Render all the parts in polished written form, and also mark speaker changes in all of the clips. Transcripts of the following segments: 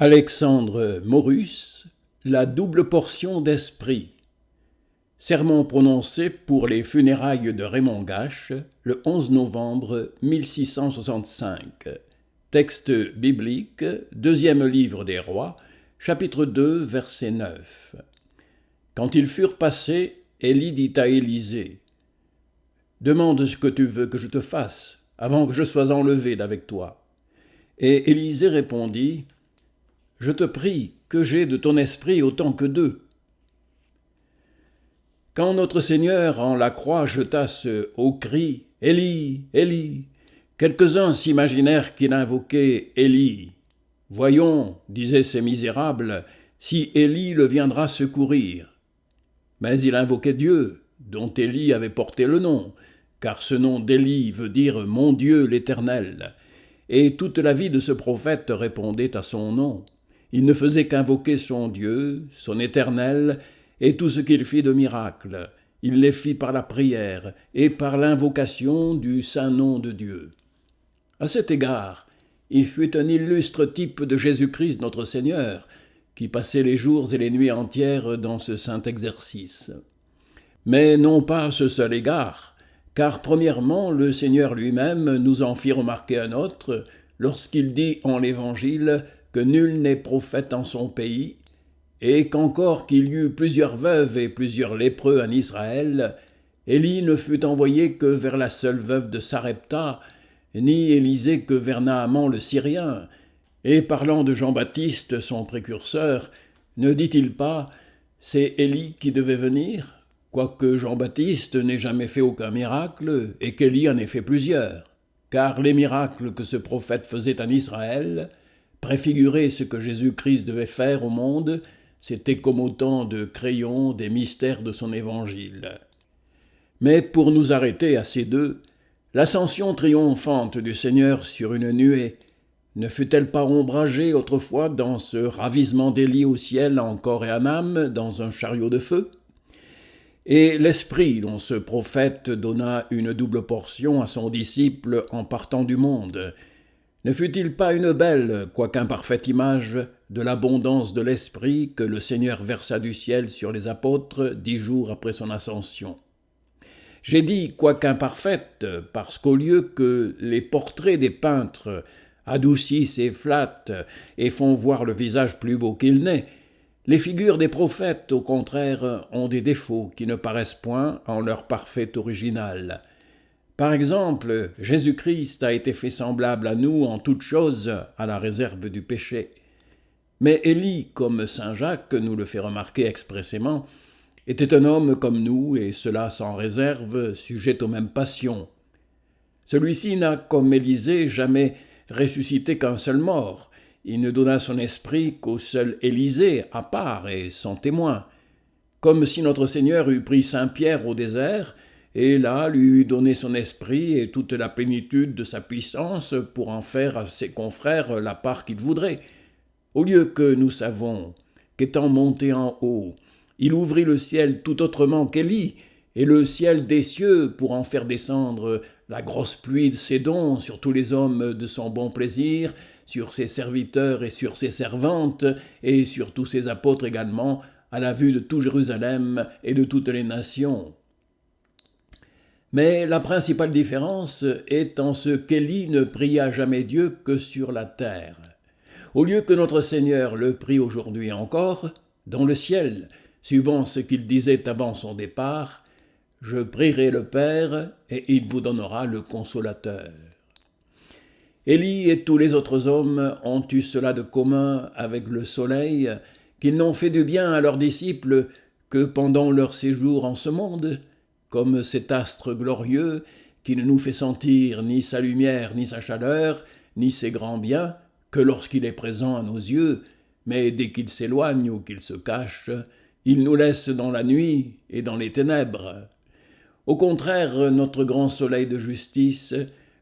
Speaker 1: Alexandre Maurus, la double portion d'esprit. Sermon prononcé pour les funérailles de Raymond Gache, le 11 novembre 1665. Texte biblique, deuxième livre des Rois, chapitre 2, verset 9. Quand ils furent passés, Élie dit à Élisée : « Demande ce que tu veux que je te fasse, avant que je sois enlevé d'avec toi. » Et Élisée répondit : « Je te prie que j'aie de ton esprit autant que d'eux. » Quand notre Seigneur en la croix jeta ce haut cri « Élie, Élie », quelques-uns s'imaginèrent qu'il invoquait Élie. « Voyons, disaient ces misérables, si Élie le viendra secourir. » Mais il invoquait Dieu, dont Élie avait porté le nom, car ce nom d'Élie veut dire « Mon Dieu l'Éternel », et toute la vie de ce prophète répondait à son nom. Il ne faisait qu'invoquer son Dieu, son Éternel, et tout ce qu'il fit de miracles. Il les fit par la prière et par l'invocation du saint nom de Dieu. À cet égard, il fut un illustre type de Jésus-Christ notre Seigneur, qui passait les jours et les nuits entières dans ce saint exercice. Mais non pas à ce seul égard, car premièrement, le Seigneur lui-même nous en fit remarquer un autre, lorsqu'il dit en l'Évangile que nul n'est prophète en son pays, et qu'encore qu'il y eut plusieurs veuves et plusieurs lépreux en Israël, Élie ne fut envoyé que vers la seule veuve de Sarepta, ni Élisée que vers Naaman le Syrien. Et parlant de Jean-Baptiste, son précurseur, ne dit-il pas « C'est Élie qui devait venir ?» quoique Jean-Baptiste n'ait jamais fait aucun miracle et qu'Élie en ait fait plusieurs. Car les miracles que ce prophète faisait en Israël préfiguraient ce que Jésus-Christ devait faire au monde. C'était comme autant de crayons des mystères de son évangile. Mais pour nous arrêter à ces deux, l'ascension triomphante du Seigneur sur une nuée ne fut-elle pas ombragée autrefois dans ce ravissement d'Élie au ciel en corps et en âme, dans un chariot de feu ? Et l'esprit dont ce prophète donna une double portion à son disciple en partant du monde, ne fut-il pas une belle, quoique imparfaite image de l'abondance de l'esprit que le Seigneur versa du ciel sur les apôtres 10 jours après son ascension ? J'ai dit quoique imparfaite, parce qu'au lieu que les portraits des peintres adoucissent et flattent et font voir le visage plus beau qu'il n'est, les figures des prophètes, au contraire, ont des défauts qui ne paraissent point en leur parfait original. Par exemple, Jésus-Christ a été fait semblable à nous en toutes choses, à la réserve du péché. Mais Élie, comme saint Jacques nous le fait remarquer expressément, était un homme comme nous, et cela sans réserve, sujet aux mêmes passions. Celui-ci n'a, comme Élisée, jamais ressuscité qu'un seul mort. Il ne donna son esprit qu'au seul Élisée, à part et sans témoin. Comme si notre Seigneur eût pris saint Pierre au désert, et là lui eût donné son esprit et toute la plénitude de sa puissance pour en faire à ses confrères la part qu'il voudrait. Au lieu que nous savons qu'étant monté en haut, il ouvrit le ciel tout autrement qu'Élie, et le ciel des cieux pour en faire descendre la grosse pluie de ses dons sur tous les hommes de son bon plaisir, sur ses serviteurs et sur ses servantes, et sur tous ses apôtres également, à la vue de tout Jérusalem et de toutes les nations. Mais la principale différence est en ce qu'Élie ne pria jamais Dieu que sur la terre. Au lieu que notre Seigneur le prie aujourd'hui encore, dans le ciel, suivant ce qu'il disait avant son départ, « Je prierai le Père, et il vous donnera le Consolateur. » Élie et tous les autres hommes ont eu cela de commun avec le soleil, qu'ils n'ont fait du bien à leurs disciples que pendant leur séjour en ce monde, comme cet astre glorieux qui ne nous fait sentir ni sa lumière ni sa chaleur, ni ses grands biens, que lorsqu'il est présent à nos yeux, mais dès qu'il s'éloigne ou qu'il se cache, il nous laisse dans la nuit et dans les ténèbres. Au contraire, notre grand soleil de justice,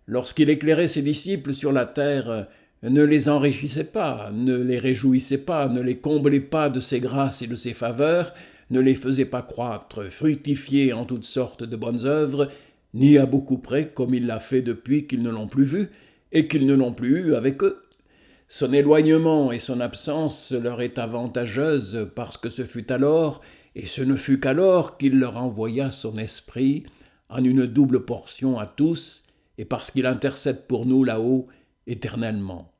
Speaker 1: lorsqu'il éclairait ses disciples sur la terre, ne les enrichissait pas, ne les réjouissait pas, ne les comblait pas de ses grâces et de ses faveurs, ne les faisait pas croître, fructifier en toutes sortes de bonnes œuvres, ni à beaucoup près comme il l'a fait depuis qu'ils ne l'ont plus vu et qu'ils ne l'ont plus eu avec eux. Son éloignement et son absence leur est avantageuse parce que ce fut alors, et ce ne fut qu'alors qu'il leur envoya son esprit en une double portion à tous, et parce qu'il intercède pour nous là-haut éternellement.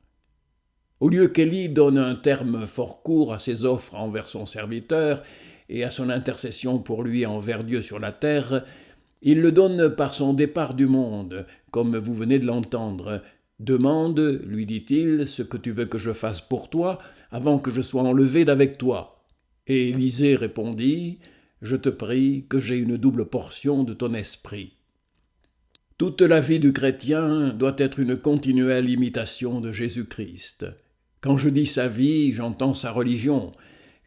Speaker 1: Au lieu qu'Élie donne un terme fort court à ses offres envers son serviteur et à son intercession pour lui envers Dieu sur la terre, il le donne par son départ du monde, comme vous venez de l'entendre. « Demande, lui dit-il, ce que tu veux que je fasse pour toi, avant que je sois enlevé d'avec toi. » Et Élisée répondit, « Je te prie que j'aie une double portion de ton esprit. » Toute la vie du chrétien doit être une continuelle imitation de Jésus-Christ. Quand je dis sa vie, j'entends sa religion,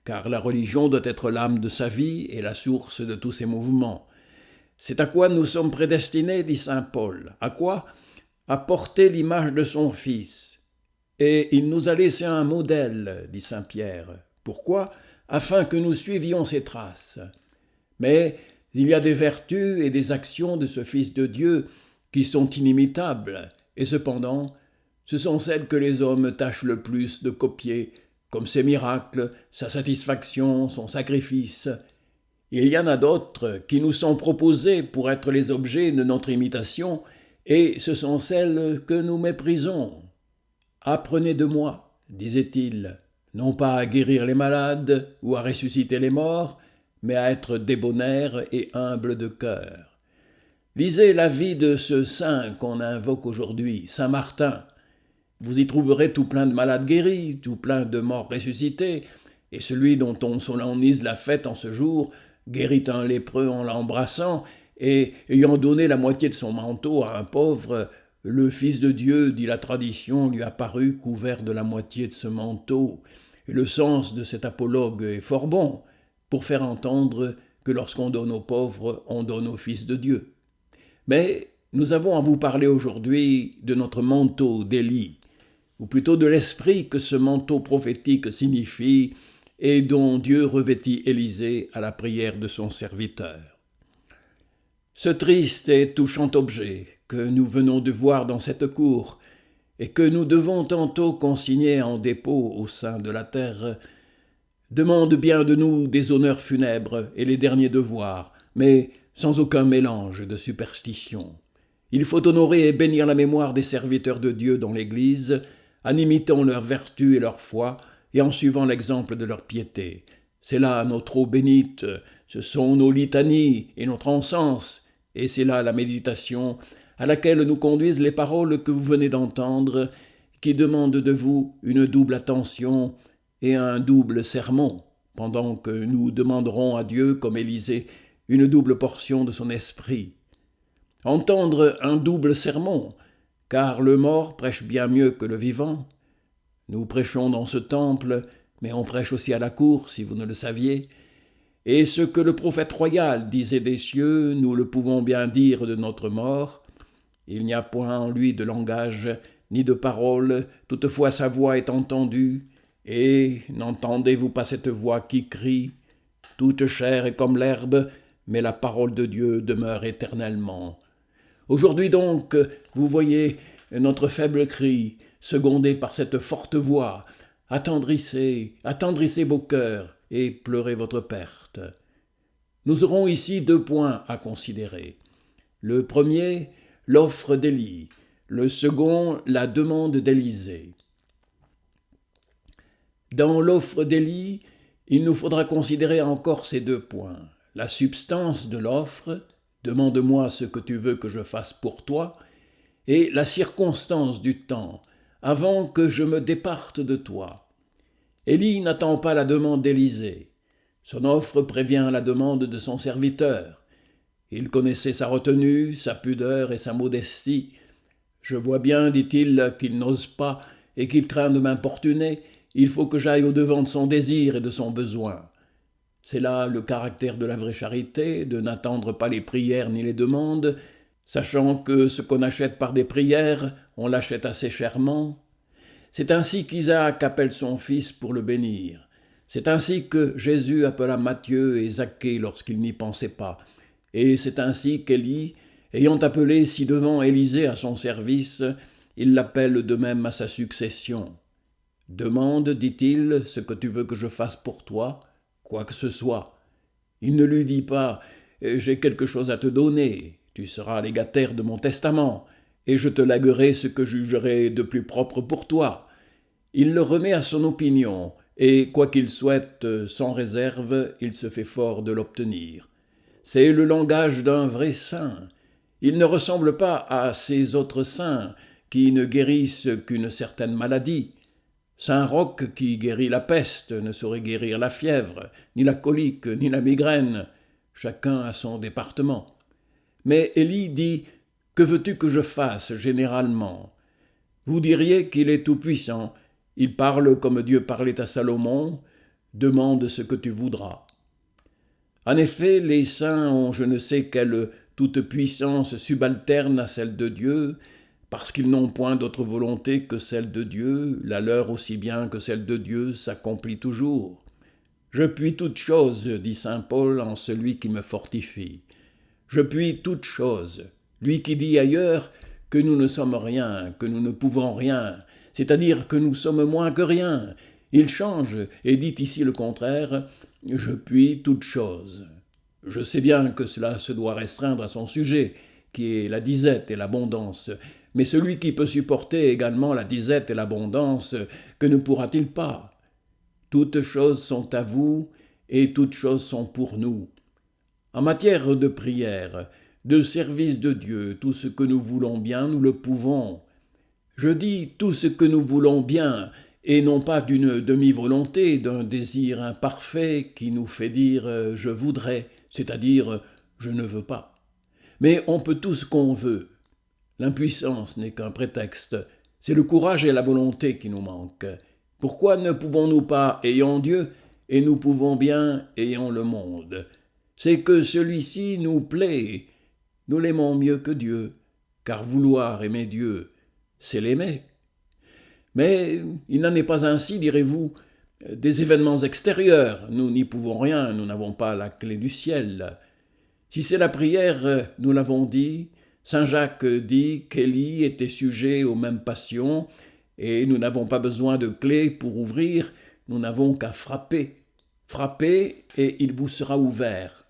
Speaker 1: car la religion doit être l'âme de sa vie et la source de tous ses mouvements. C'est à quoi nous sommes prédestinés, dit saint Paul. À quoi ? À porter l'image de son Fils. Et il nous a laissé un modèle, dit saint Pierre. Pourquoi ? Afin que nous suivions ses traces. Mais il y a des vertus et des actions de ce Fils de Dieu qui sont inimitables, et cependant, ce sont celles que les hommes tâchent le plus de copier, comme ses miracles, sa satisfaction, son sacrifice. Il y en a d'autres qui nous sont proposées pour être les objets de notre imitation, et ce sont celles que nous méprisons. « Apprenez de moi, disait-il, non pas à guérir les malades ou à ressusciter les morts, mais à être débonnaire et humble de cœur. » Lisez la vie de ce saint qu'on invoque aujourd'hui, saint Martin. Vous y trouverez tout plein de malades guéris, tout plein de morts ressuscités, et celui dont on solennise la fête en ce jour guérit un lépreux en l'embrassant, et ayant donné la moitié de son manteau à un pauvre, le Fils de Dieu, dit la tradition, lui apparut couvert de la moitié de ce manteau. Et le sens de cet apologue est fort bon, pour faire entendre que lorsqu'on donne aux pauvres, on donne au Fils de Dieu. Mais nous avons à vous parler aujourd'hui de notre manteau d'Élie, ou plutôt de l'esprit que ce manteau prophétique signifie et dont Dieu revêtit Élisée à la prière de son serviteur. Ce triste et touchant objet que nous venons de voir dans cette cour et que nous devons tantôt consigner en dépôt au sein de la terre, demande bien de nous des honneurs funèbres et les derniers devoirs, mais sans aucun mélange de superstition. Il faut honorer et bénir la mémoire des serviteurs de Dieu dans l'Église, en imitant leur vertu et leur foi, et en suivant l'exemple de leur piété. C'est là notre eau bénite, ce sont nos litanies et notre encens, et c'est là la méditation à laquelle nous conduisent les paroles que vous venez d'entendre, qui demandent de vous une double attention et un double sermon, pendant que nous demanderons à Dieu, comme Élisée, une double portion de son esprit. Entendre un double sermon, car le mort prêche bien mieux que le vivant. Nous prêchons dans ce temple, mais on prêche aussi à la cour, si vous ne le saviez. Et ce que le prophète royal disait des cieux, nous le pouvons bien dire de notre mort. Il n'y a point en lui de langage, ni de parole, toutefois sa voix est entendue. Et n'entendez-vous pas cette voix qui crie ? Toute chair est comme l'herbe, mais la parole de Dieu demeure éternellement. Aujourd'hui donc, vous voyez notre faible cri, secondé par cette forte voix. Attendrissez vos cœurs et pleurez votre perte. Nous aurons ici 2 points à considérer. Le premier, l'offre d'Élie. Le second, la demande d'Élisée. Dans l'offre d'Élie, il nous faudra considérer encore ces 2 points. La substance de l'offre, demande-moi ce que tu veux que je fasse pour toi, et la circonstance du temps, avant que je me départe de toi. Élie n'attend pas la demande d'Élisée. Son offre prévient la demande de son serviteur. Il connaissait sa retenue, sa pudeur et sa modestie. Je vois bien, dit-il, qu'il n'ose pas et qu'il craint de m'importuner. Il faut que j'aille au-devant de son désir et de son besoin. C'est là le caractère de la vraie charité, de n'attendre pas les prières ni les demandes, sachant que ce qu'on achète par des prières, on l'achète assez chèrement. C'est ainsi qu'Isaac appelle son fils pour le bénir. C'est ainsi que Jésus appela Matthieu et Zaché lorsqu'il n'y pensait pas. Et c'est ainsi qu'Élie, ayant appelé ci-devant Élisée à son service, il l'appelle de même à sa succession. Demande, dit-il, ce que tu veux que je fasse pour toi, quoi que ce soit. Il ne lui dit pas « J'ai quelque chose à te donner, tu seras légataire de mon testament, et je te lèguerai ce que je jugerai de plus propre pour toi. » Il le remet à son opinion, et quoi qu'il souhaite sans réserve, il se fait fort de l'obtenir. C'est le langage d'un vrai saint. Il ne ressemble pas à ces autres saints qui ne guérissent qu'une certaine maladie. Saint Roch, qui guérit la peste, ne saurait guérir la fièvre, ni la colique, ni la migraine. Chacun a son département. Mais Élie dit « Que veux-tu que je fasse généralement ?» Vous diriez qu'il est tout-puissant. Il parle comme Dieu parlait à Salomon « Demande ce que tu voudras. » En effet, les saints ont je ne sais quelle toute-puissance subalterne à celle de Dieu, parce qu'ils n'ont point d'autre volonté que celle de Dieu, la leur aussi bien que celle de Dieu s'accomplit toujours. Je puis toutes choses, dit saint Paul, en celui qui me fortifie. Je puis toutes choses, lui qui dit ailleurs que nous ne sommes rien, que nous ne pouvons rien, c'est-à-dire que nous sommes moins que rien. Il change et dit ici le contraire, je puis toutes choses. Je sais bien que cela se doit restreindre à son sujet, qui est la disette et l'abondance, mais celui qui peut supporter également la disette et l'abondance, que ne pourra-t-il pas? Toutes choses sont à vous, et toutes choses sont pour nous. En matière de prière, de service de Dieu, tout ce que nous voulons bien, nous le pouvons. Je dis tout ce que nous voulons bien, et non pas d'une demi-volonté, d'un désir imparfait qui nous fait dire « je voudrais », c'est-à-dire « je ne veux pas ». Mais on peut tout ce qu'on veut. L'impuissance n'est qu'un prétexte, c'est le courage et la volonté qui nous manquent. Pourquoi ne pouvons-nous pas, ayant Dieu, et nous pouvons bien, ayant le monde? C'est que celui-ci nous plaît, nous l'aimons mieux que Dieu, car vouloir aimer Dieu, c'est l'aimer. Mais il n'en est pas ainsi, direz-vous, des événements extérieurs. Nous n'y pouvons rien, nous n'avons pas la clé du ciel. Si c'est la prière, nous l'avons dit, saint Jacques dit qu'Élie était sujet aux mêmes passions, et nous n'avons pas besoin de clé pour ouvrir, nous n'avons qu'à frapper. Frappez, et il vous sera ouvert.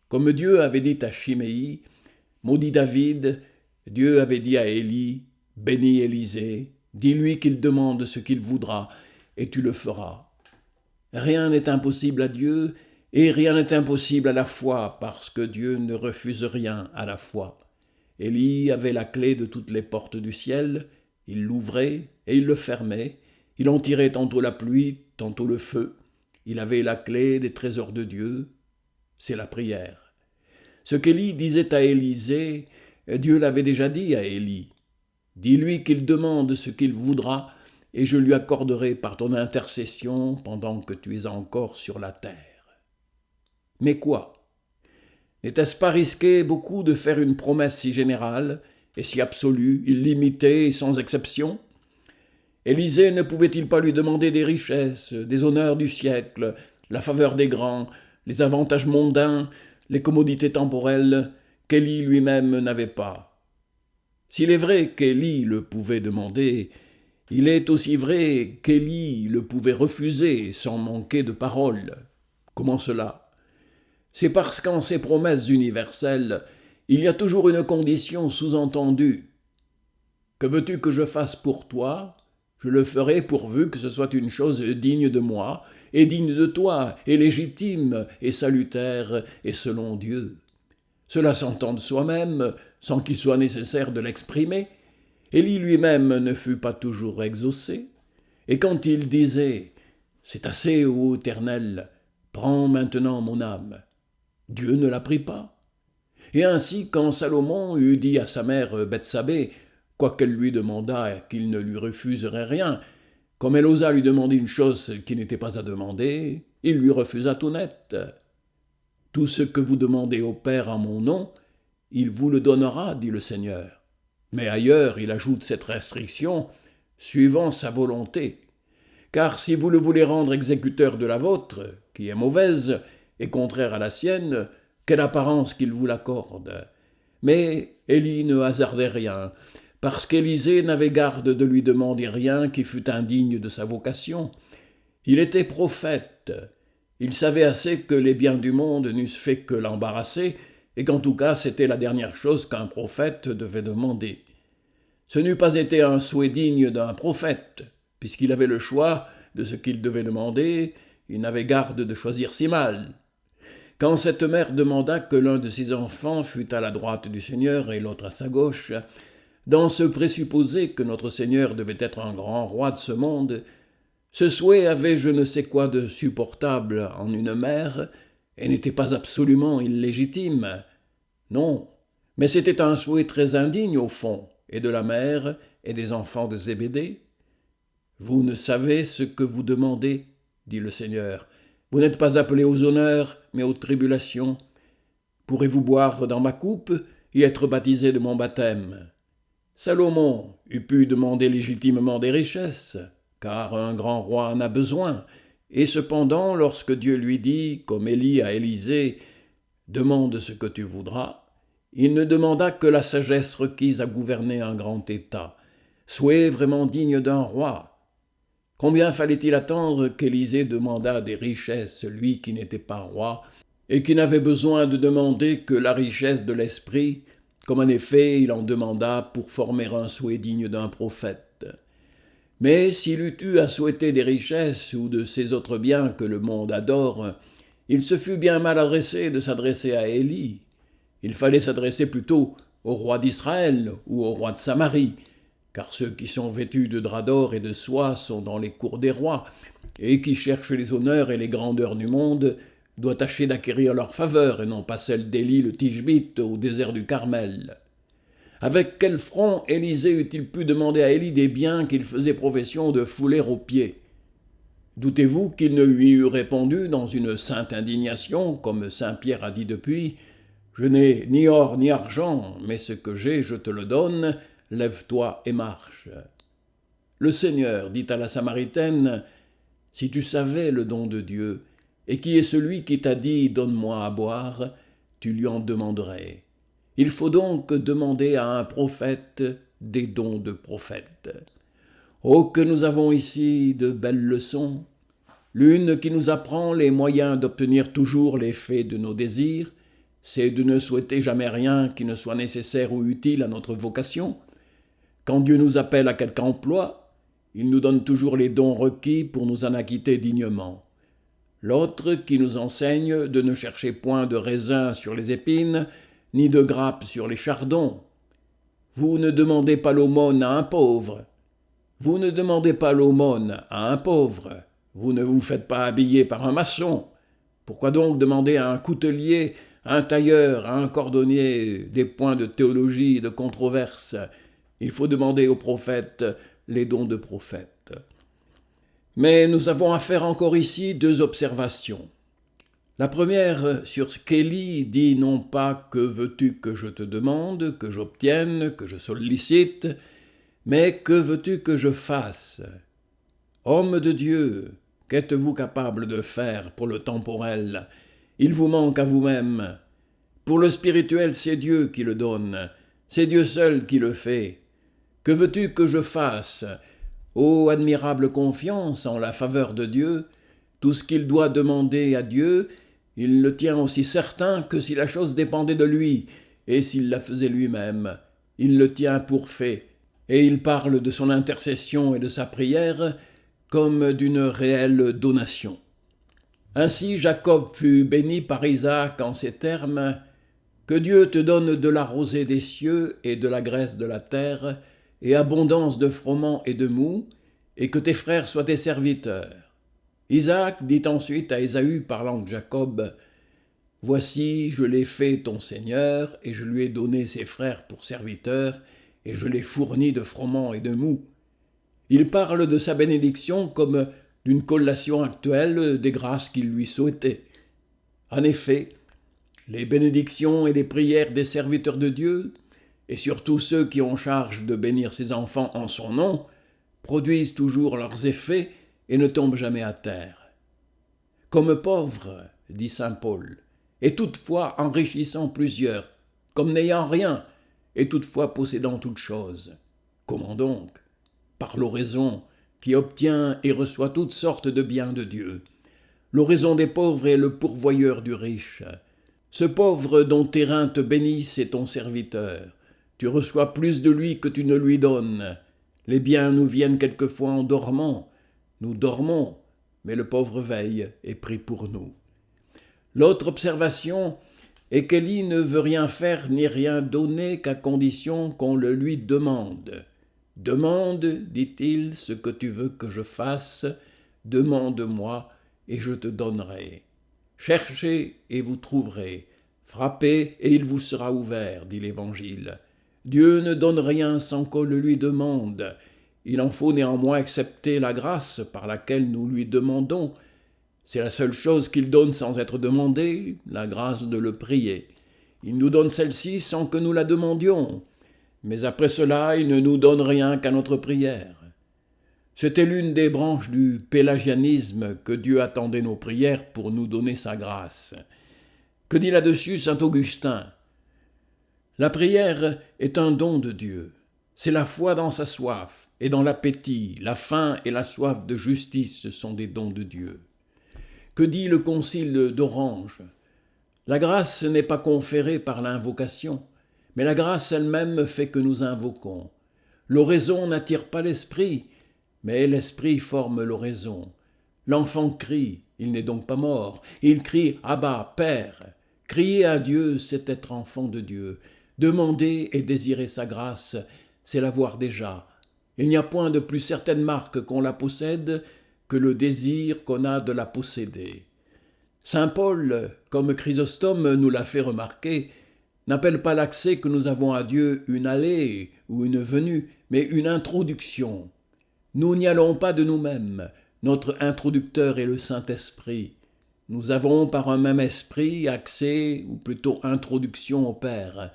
Speaker 1: Comme Dieu avait dit à Chiméi, maudit David, Dieu avait dit à Élie, bénis Élisée, dis-lui qu'il demande ce qu'il voudra, et tu le feras. Rien n'est impossible à Dieu, et rien n'est impossible à la foi, parce que Dieu ne refuse rien à la foi. Élie avait la clé de toutes les portes du ciel, il l'ouvrait et il le fermait, il en tirait tantôt la pluie, tantôt le feu, il avait la clé des trésors de Dieu, c'est la prière. Ce qu'Élie disait à Élisée, Dieu l'avait déjà dit à Élie. Dis-lui qu'il demande ce qu'il voudra, et je lui accorderai par ton intercession pendant que tu es encore sur la terre. Mais quoi? N'était-ce pas risqué beaucoup de faire une promesse si générale, et si absolue, illimitée et sans exception? Élisée ne pouvait-il pas lui demander des richesses, des honneurs du siècle, la faveur des grands, les avantages mondains, les commodités temporelles qu'Élie lui-même n'avait pas? S'il est vrai qu'Élie le pouvait demander, il est aussi vrai qu'Élie le pouvait refuser sans manquer de parole. Comment cela? C'est parce qu'en ces promesses universelles, il y a toujours une condition sous-entendue. Que veux-tu que je fasse pour toi? Je le ferai pourvu que ce soit une chose digne de moi, et digne de toi, et légitime, et salutaire, et selon Dieu. Cela s'entend de soi-même, sans qu'il soit nécessaire de l'exprimer. Élie lui-même ne fut pas toujours exaucé. Et quand il disait « C'est assez, ô Éternel, prends maintenant mon âme », Dieu ne la prit pas. Et ainsi, quand Salomon eut dit à sa mère Bethsabée, quoiqu'elle lui demandât qu'il ne lui refuserait rien, comme elle osa lui demander une chose qui n'était pas à demander, il lui refusa tout net. « Tout ce que vous demandez au Père en mon nom, il vous le donnera, dit le Seigneur. » Mais ailleurs, il ajoute cette restriction, suivant sa volonté. Car si vous le voulez rendre exécuteur de la vôtre, qui est mauvaise et contraire à la sienne, quelle apparence qu'il vous l'accorde. Mais Élie ne hasardait rien, parce qu'Élisée n'avait garde de lui demander rien qui fût indigne de sa vocation. Il était prophète. Il savait assez que les biens du monde n'eussent fait que l'embarrasser, et qu'en tout cas c'était la dernière chose qu'un prophète devait demander. Ce n'eût pas été un souhait digne d'un prophète, puisqu'il avait le choix de ce qu'il devait demander, il n'avait garde de choisir si mal. Quand cette mère demanda que l'un de ses enfants fût à la droite du Seigneur et l'autre à sa gauche, dans ce présupposé que notre Seigneur devait être un grand roi de ce monde, ce souhait avait je ne sais quoi de supportable en une mère et n'était pas absolument illégitime. Non, mais c'était un souhait très indigne au fond, et de la mère et des enfants de Zébédée. « Vous ne savez ce que vous demandez, dit le Seigneur. Vous n'êtes pas appelés aux honneurs, mais aux tribulations. Pourrez-vous boire dans ma coupe et être baptisé de mon baptême ?» Salomon eût pu demander légitimement des richesses, car un grand roi en a besoin, et cependant, lorsque Dieu lui dit, comme Élie à Élisée, « Demande ce que tu voudras », il ne demanda que la sagesse requise à gouverner un grand État. Souhait vraiment digne d'un roi. Combien fallait-il attendre qu'Élisée demandât des richesses, lui qui n'était pas roi, et qui n'avait besoin de demander que la richesse de l'esprit, comme en effet il en demanda pour former un souhait digne d'un prophète. Mais s'il eût eu à souhaiter des richesses ou de ces autres biens que le monde adore, il se fût bien mal adressé de s'adresser à Élie. Il fallait s'adresser plutôt au roi d'Israël ou au roi de Samarie, car ceux qui sont vêtus de drap d'or et de soie sont dans les cours des rois, et qui cherchent les honneurs et les grandeurs du monde doit tâcher d'acquérir leur faveur et non pas celle d'Élie le Tishbite au désert du Carmel. Avec quel front Élisée eût-il pu demander à Élie des biens qu'il faisait profession de fouler aux pieds? Doutez-vous qu'il ne lui eût répondu dans une sainte indignation, comme saint Pierre a dit depuis, « Je n'ai ni or ni argent, mais ce que j'ai, je te le donne, lève-toi et marche. » Le Seigneur dit à la Samaritaine, « Si tu savais le don de Dieu, et qui est celui qui t'a dit « Donne-moi à boire », tu lui en demanderais. Il faut donc demander à un prophète des dons de prophète. Oh, que nous avons ici de belles leçons, l'une qui nous apprend les moyens d'obtenir toujours l'effet de nos désirs, c'est de ne souhaiter jamais rien qui ne soit nécessaire ou utile à notre vocation. Quand Dieu nous appelle à quelque emploi, il nous donne toujours les dons requis pour nous en acquitter dignement. L'autre qui nous enseigne de ne chercher point de raisin sur les épines, ni de grappes sur les chardons. Vous ne demandez pas l'aumône à un pauvre. Vous ne demandez pas l'aumône à un pauvre. Vous ne vous faites pas habiller par un maçon. Pourquoi donc demander à un coutelier, à un tailleur, à un cordonnier des points de théologie et de controverse? Il faut demander aux prophètes les dons de prophètes. Mais nous avons à faire encore ici 2 observations. La première sur ce qu'Élie dit non pas « que veux-tu que je te demande, que j'obtienne, que je sollicite », mais « que veux-tu que je fasse ?» Homme de Dieu, qu'êtes-vous capable de faire pour le temporel? Il vous manque à vous-même. Pour le spirituel, c'est Dieu qui le donne, c'est Dieu seul qui le fait. Que veux-tu que je fasse? Ô admirable confiance en la faveur de Dieu, tout ce qu'il doit demander à Dieu, il le tient aussi certain que si la chose dépendait de lui, et s'il la faisait lui-même. Il le tient pour fait, et il parle de son intercession et de sa prière comme d'une réelle donation. Ainsi Jacob fut béni par Isaac en ces termes, « Que Dieu te donne de la rosée des cieux et de la graisse de la terre, et abondance de froment et de mou, et que tes frères soient tes serviteurs. » Isaac dit ensuite à Ésaü parlant de Jacob, « Voici, je l'ai fait ton seigneur, et je lui ai donné ses frères pour serviteurs, et je l'ai fourni de froment et de mou. » Il parle de sa bénédiction comme d'une collation actuelle des grâces qu'il lui souhaitait. En effet, les bénédictions et les prières des serviteurs de Dieu, et surtout ceux qui ont charge de bénir ses enfants en son nom, produisent toujours leurs effets et ne tombent jamais à terre. Comme pauvre, dit saint Paul, et toutefois enrichissant plusieurs, comme n'ayant rien, et toutefois possédant toutes choses. Comment donc? Par l'oraison, qui obtient et reçoit toutes sortes de biens de Dieu. L'oraison des pauvres est le pourvoyeur du riche. Ce pauvre dont tes reins te bénissent est ton serviteur. Tu reçois plus de lui que tu ne lui donnes. Les biens nous viennent quelquefois en dormant. Nous dormons, mais le pauvre veille et prie pour nous. L'autre observation est qu'Élie ne veut rien faire ni rien donner qu'à condition qu'on le lui demande. Demande, dit-il, ce que tu veux que je fasse, demande-moi et je te donnerai. Cherchez et vous trouverez, frappez et il vous sera ouvert, dit l'Évangile. Dieu ne donne rien sans qu'on le lui demande. Il en faut néanmoins accepter la grâce par laquelle nous lui demandons. C'est la seule chose qu'il donne sans être demandé, la grâce de le prier. Il nous donne celle-ci sans que nous la demandions. Mais après cela, il ne nous donne rien qu'à notre prière. C'était l'une des branches du pélagianisme que Dieu attendait nos prières pour nous donner sa grâce. Que dit là-dessus saint Augustin? La prière est un don de Dieu. C'est la foi dans sa soif et dans l'appétit. La faim et la soif de justice sont des dons de Dieu. Que dit le concile d'Orange? La grâce n'est pas conférée par l'invocation, mais la grâce elle-même fait que nous invoquons. L'oraison n'attire pas l'esprit, mais l'esprit forme l'oraison. L'enfant crie, il n'est donc pas mort. Il crie « Abba, Père ». Crier à Dieu, c'est être enfant de Dieu. Demander et désirer sa grâce, c'est l'avoir déjà. Il n'y a point de plus certaine marque qu'on la possède que le désir qu'on a de la posséder. Saint Paul, comme Chrysostome nous l'a fait remarquer, n'appelle pas l'accès que nous avons à Dieu une allée ou une venue, mais une introduction. Nous n'y allons pas de nous-mêmes, notre introducteur est le Saint-Esprit. Nous avons par un même esprit accès, ou plutôt introduction au Père.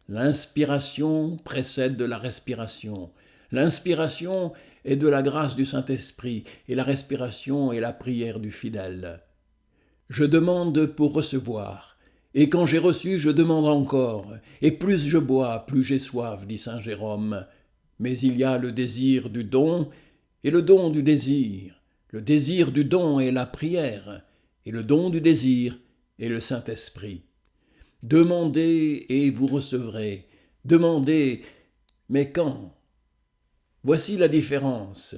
Speaker 1: L'inspiration précède de la respiration. L'inspiration est de la grâce du Saint-Esprit, et la respiration est la prière du fidèle. Je demande pour recevoir, et quand j'ai reçu, je demande encore, et plus je bois, plus j'ai soif, dit saint Jérôme. Mais il y a le désir du don et le don du désir. Le désir du don est la prière, et le don du désir est le Saint-Esprit. Demandez et vous recevrez. Demandez, mais quand? Voici la différence.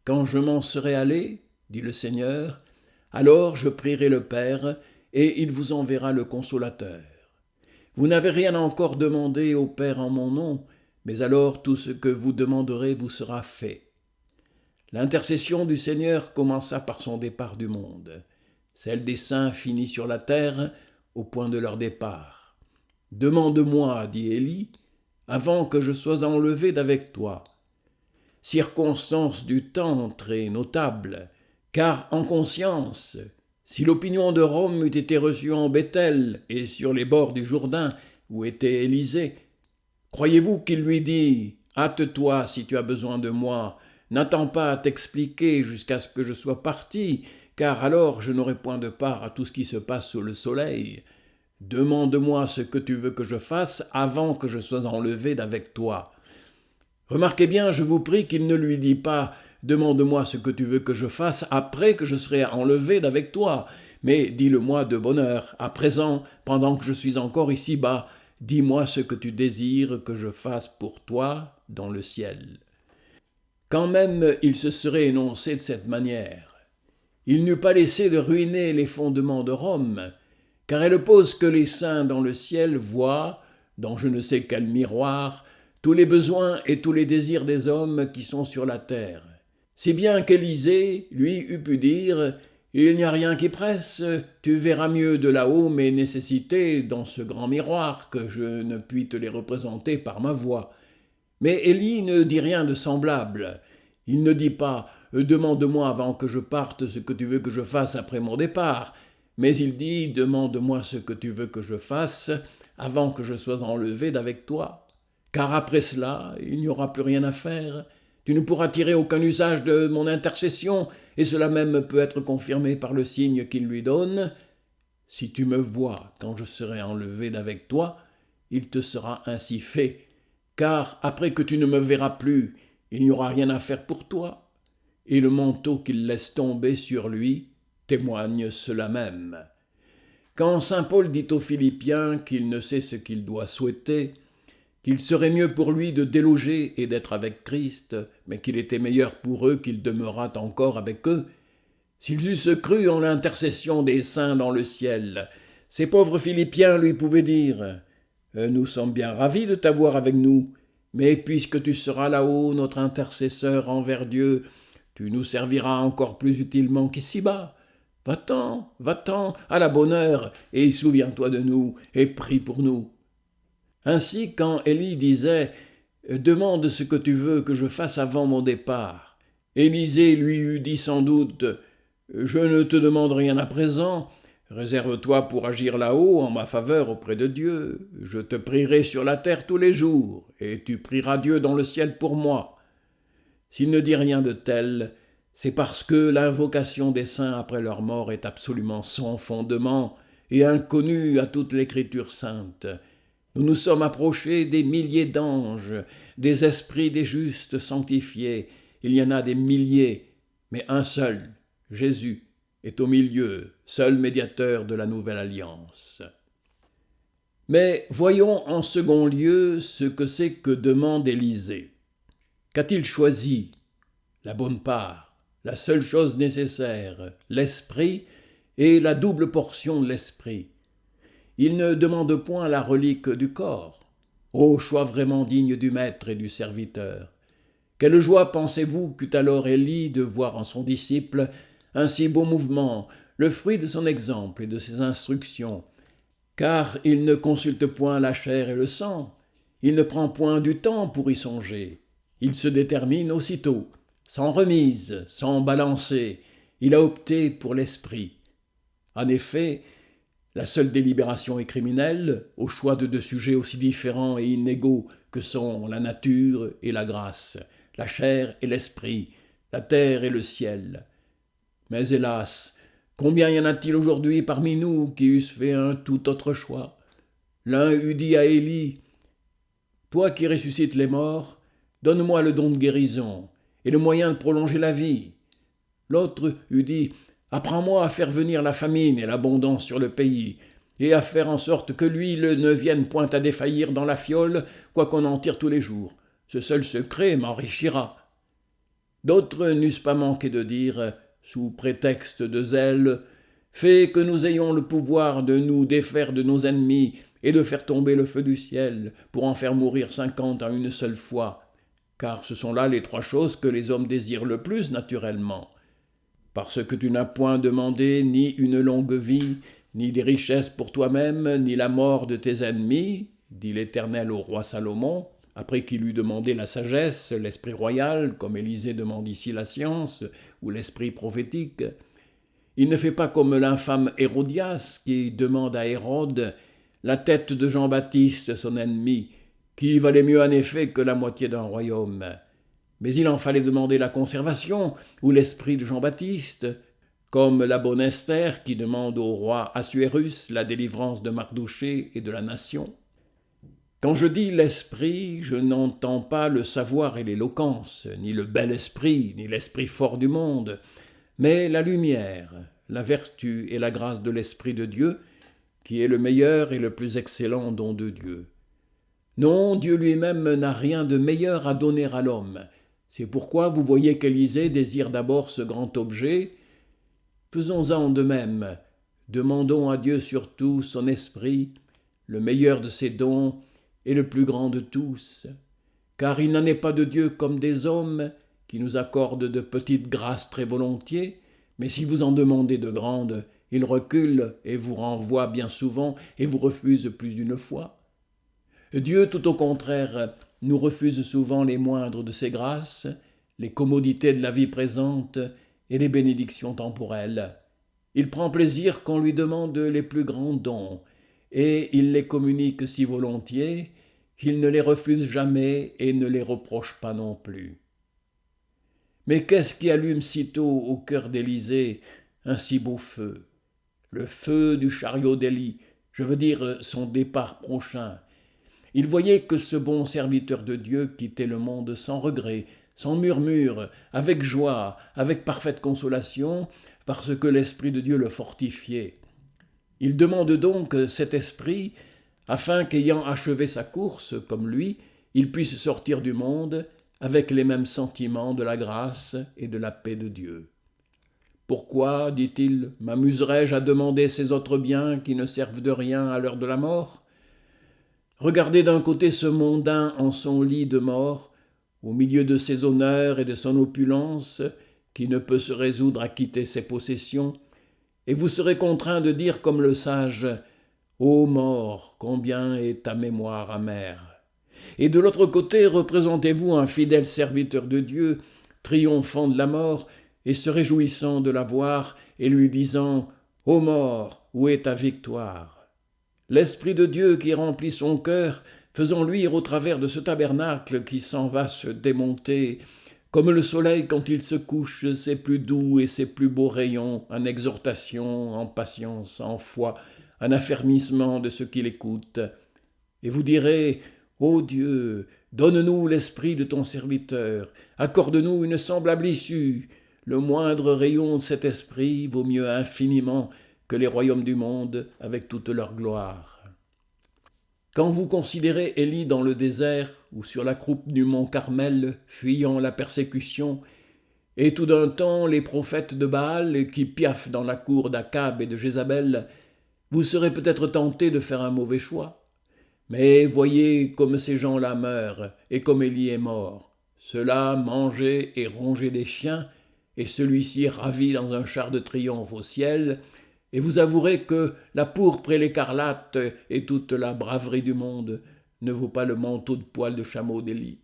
Speaker 1: Quand je m'en serai allé, dit le Seigneur, alors je prierai le Père, et il vous enverra le Consolateur. Vous n'avez rien encore demandé au Père en mon nom, mais alors tout ce que vous demanderez vous sera fait. L'intercession du Seigneur commença par son départ du monde. Celle des saints finit sur la terre au point de leur départ. « Demande-moi, dit Élie, avant que je sois enlevé d'avec toi. » Circonstance du temps très notable, car en conscience, si l'opinion de Rome eût été reçue en Béthel et sur les bords du Jourdain où était Élysée, croyez-vous qu'il lui dit « Hâte-toi si tu as besoin de moi, n'attends pas à t'expliquer jusqu'à ce que je sois parti, car alors je n'aurai point de part à tout ce qui se passe sous le soleil. Demande-moi ce que tu veux que je fasse avant que je sois enlevé d'avec toi. » Remarquez bien, je vous prie qu'il ne lui dit pas « Demande-moi ce que tu veux que je fasse après que je serai enlevé d'avec toi », mais dis-le-moi de bonne heure, à présent, pendant que je suis encore ici-bas, dis-moi ce que tu désires que je fasse pour toi dans le ciel. Quand même il se serait énoncé de cette manière, il n'eût pas laissé de ruiner les fondements de Rome, car elle oppose que les saints dans le ciel voient, dans je ne sais quel miroir, tous les besoins et tous les désirs des hommes qui sont sur la terre. Si bien qu'Élisée, lui, eût pu dire « Il n'y a rien qui presse, tu verras mieux de là-haut mes nécessités dans ce grand miroir que je ne puis te les représenter par ma voix. » Mais Élie ne dit rien de semblable. Il ne dit pas « Demande-moi avant que je parte ce que tu veux que je fasse après mon départ », mais il dit « Demande-moi ce que tu veux que je fasse avant que je sois enlevé d'avec toi. » Car après cela, il n'y aura plus rien à faire. Tu ne pourras tirer aucun usage de mon intercession, et cela même peut être confirmé par le signe qu'il lui donne. Si tu me vois quand je serai enlevé d'avec toi, il te sera ainsi fait, car après que tu ne me verras plus, il n'y aura rien à faire pour toi. » Et le manteau qu'il laisse tomber sur lui témoigne cela même. Quand saint Paul dit aux Philippiens qu'il ne sait ce qu'il doit souhaiter, qu'il serait mieux pour lui de déloger et d'être avec Christ, mais qu'il était meilleur pour eux qu'il demeurât encore avec eux, s'ils eussent cru en l'intercession des saints dans le ciel, ces pauvres Philippiens lui pouvaient dire « Nous sommes bien ravis de t'avoir avec nous, mais puisque tu seras là-haut, notre intercesseur envers Dieu, tu nous serviras encore plus utilement qu'ici-bas. Va-t'en, à la bonne heure, et souviens-toi de nous, et prie pour nous. » Ainsi, quand Élie disait « Demande ce que tu veux que je fasse avant mon départ », Élisée lui eût dit sans doute « Je ne te demande rien à présent, réserve-toi pour agir là-haut en ma faveur auprès de Dieu. Je te prierai sur la terre tous les jours, et tu prieras Dieu dans le ciel pour moi. » S'il ne dit rien de tel, c'est parce que l'invocation des saints après leur mort est absolument sans fondement et inconnue à toute l'Écriture sainte. Nous nous sommes approchés des milliers d'anges, des esprits des justes sanctifiés. Il y en a des milliers, mais un seul, Jésus, est au milieu, seul médiateur de la nouvelle alliance. Mais voyons en second lieu ce que c'est que demande Élisée. Qu'a-t-il choisi? La bonne part, la seule chose nécessaire, l'esprit et la double portion de l'esprit. Il ne demande point la relique du corps. Ô choix vraiment digne du maître et du serviteur! Quelle joie pensez-vous qu'eut alors Élie de voir en son disciple un si beau mouvement, le fruit de son exemple et de ses instructions, car il ne consulte point la chair et le sang, il ne prend point du temps pour y songer, il se détermine aussitôt, sans remise, sans balancer, il a opté pour l'esprit. En effet, la seule délibération est criminelle, au choix de deux sujets aussi différents et inégaux que sont la nature et la grâce, la chair et l'esprit, la terre et le ciel. Mais hélas, combien y en a-t-il aujourd'hui parmi nous qui eussent fait un tout autre choix? L'un eût dit à Élie, « Toi qui ressuscites les morts, donne-moi le don de guérison et le moyen de prolonger la vie. » L'autre eût dit, « Apprends-moi à faire venir la famine et l'abondance sur le pays, et à faire en sorte que l'huile ne vienne point à défaillir dans la fiole, quoiqu'on en tire tous les jours. Ce seul secret m'enrichira. » D'autres n'eussent pas manqué de dire, sous prétexte de zèle, « Fais que nous ayons le pouvoir de nous défaire de nos ennemis et de faire tomber le feu du ciel, pour en faire mourir 50 en une seule fois, car ce sont là les 3 choses que les hommes désirent le plus naturellement. Parce que tu n'as point demandé ni une longue vie, ni des richesses pour toi-même, ni la mort de tes ennemis, dit l'Éternel au roi Salomon, après qu'il eut demandé la sagesse, l'esprit royal, comme Élisée demande ici la science, ou l'esprit prophétique. Il ne fait pas comme l'infâme Hérodias, qui demande à Hérode la tête de Jean-Baptiste, son ennemi, qui valait mieux en effet que la moitié d'un royaume. Mais il en fallait demander la conservation, ou l'esprit de Jean-Baptiste, comme la bonne Esther qui demande au roi Assuérus la délivrance de Mardochée et de la nation. Quand je dis l'esprit, je n'entends pas le savoir et l'éloquence, ni le bel esprit, ni l'esprit fort du monde, mais la lumière, la vertu et la grâce de l'Esprit de Dieu, qui est le meilleur et le plus excellent don de Dieu. Non, Dieu lui-même n'a rien de meilleur à donner à l'homme. C'est pourquoi vous voyez qu'Élisée désire d'abord ce grand objet. Faisons-en de même. Demandons à Dieu surtout son esprit, le meilleur de ses dons et le plus grand de tous. Car il n'en est pas de Dieu comme des hommes, qui nous accordent de petites grâces très volontiers, mais si vous en demandez de grandes, il recule et vous renvoie bien souvent et vous refuse plus d'une fois. Dieu, tout au contraire, nous refuse souvent les moindres de ses grâces, les commodités de la vie présente et les bénédictions temporelles. Il prend plaisir qu'on lui demande les plus grands dons, et il les communique si volontiers qu'il ne les refuse jamais et ne les reproche pas non plus. Mais qu'est-ce qui allume sitôt au cœur d'Élisée un si beau feu? Le feu du chariot d'Élie, je veux dire son départ prochain. il voyait que ce bon serviteur de Dieu quittait le monde sans regret, sans murmure, avec joie, avec parfaite consolation, parce que l'Esprit de Dieu le fortifiait. Il demande donc cet Esprit, afin qu'ayant achevé sa course, comme lui, il puisse sortir du monde avec les mêmes sentiments de la grâce et de la paix de Dieu. Pourquoi, dit-il, m'amuserais-je à demander ces autres biens qui ne servent de rien à l'heure de la mort ? Regardez d'un côté ce mondain en son lit de mort, au milieu de ses honneurs et de son opulence, qui ne peut se résoudre à quitter ses possessions, et vous serez contraint de dire comme le sage « Ô mort, combien est ta mémoire amère !» Et de l'autre côté, représentez-vous un fidèle serviteur de Dieu, triomphant de la mort, et se réjouissant de la voir, et lui disant « Ô mort, où est ta victoire ?» L'Esprit de Dieu qui remplit son cœur, faisant luire au travers de ce tabernacle qui s'en va se démonter, comme le soleil quand il se couche, ses plus doux et ses plus beaux rayons, en exhortation, en patience, en foi, en affermissement de ceux qui l'écoutent. Et vous direz « Ô Dieu, donne-nous l'esprit de ton serviteur, accorde-nous une semblable issue. Le moindre rayon de cet esprit vaut mieux infiniment que les royaumes du monde avec toute leur gloire. » Quand vous considérez Élie dans le désert ou sur la croupe du mont Carmel, fuyant la persécution, et tout d'un temps les prophètes de Baal qui piaffent dans la cour d'Akab et de Jézabel, vous serez peut-être tenté de faire un mauvais choix. Mais voyez comme ces gens-là meurent et comme Élie est mort. Ceux-là mangeaient et rongeaient des chiens, et celui-ci ravi dans un char de triomphe au ciel, et vous avouerez que la pourpre et l'écarlate et toute la braverie du monde ne vaut pas le manteau de poil de chameau d'Élie.